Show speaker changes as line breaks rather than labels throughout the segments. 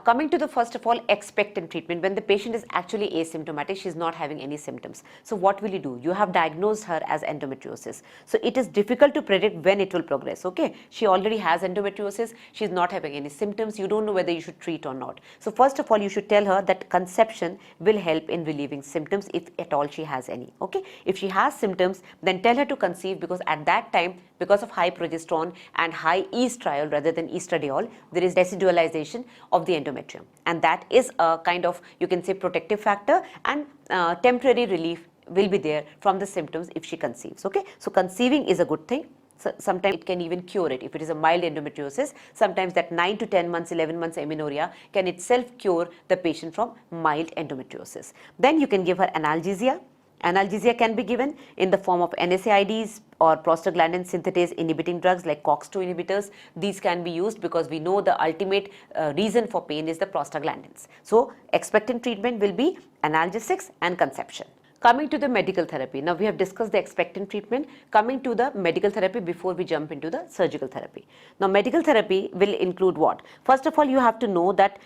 coming to the first of all expectant treatment, when the patient is actually asymptomatic, she is not having any symptoms. So what will you do? You have diagnosed her as endometriosis. So it is difficult to predict when it will progress. Okay, she already has endometriosis, she is not having any symptoms, you don't know whether you should treat or not. So first of all, you should tell her that conception will help in relieving symptoms if at all she has any. Okay, if she has symptoms, then tell her to conceive, because at that time, because of high progesterone and high estriol rather than estradiol, there is residualization of the endometrium, and that is a kind of, you can say, protective factor, and temporary relief will be there from the symptoms if she conceives. Okay, so conceiving is a good thing. So sometimes it can even cure it. If it is a mild endometriosis, sometimes that 9 to 10 months, 11 months amenorrhea can itself cure the patient from mild endometriosis. Then you can give her analgesia. Analgesia can be given in the form of NSAIDs or prostaglandin synthetase inhibiting drugs like COX-2 inhibitors. These can be used because we know the ultimate reason for pain is the prostaglandins. So expectant treatment will be analgesics and conception. Coming to the medical therapy. Now we have discussed the expectant treatment. Coming to the medical therapy before we jump into the surgical therapy. Now medical therapy will include what? First of all, you have to know that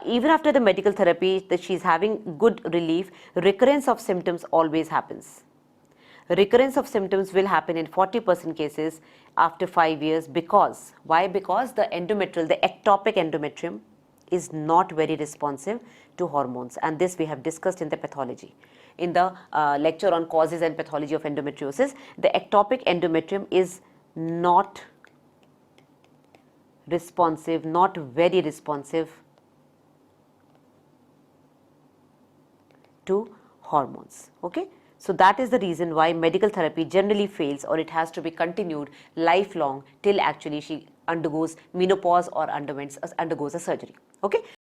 even after the medical therapy that she is having good relief, recurrence of symptoms always happens. Recurrence of symptoms will happen in 40% cases after 5 years. Because, why? Because the endometrial, the ectopic endometrium is not very responsive to hormones, and this we have discussed in the pathology. In the lecture on causes and pathology of endometriosis, the ectopic endometrium is not responsive, not very responsive to hormones. Okay, so that is the reason why medical therapy generally fails, or it has to be continued lifelong till actually she undergoes menopause or undergoes a surgery. Okay.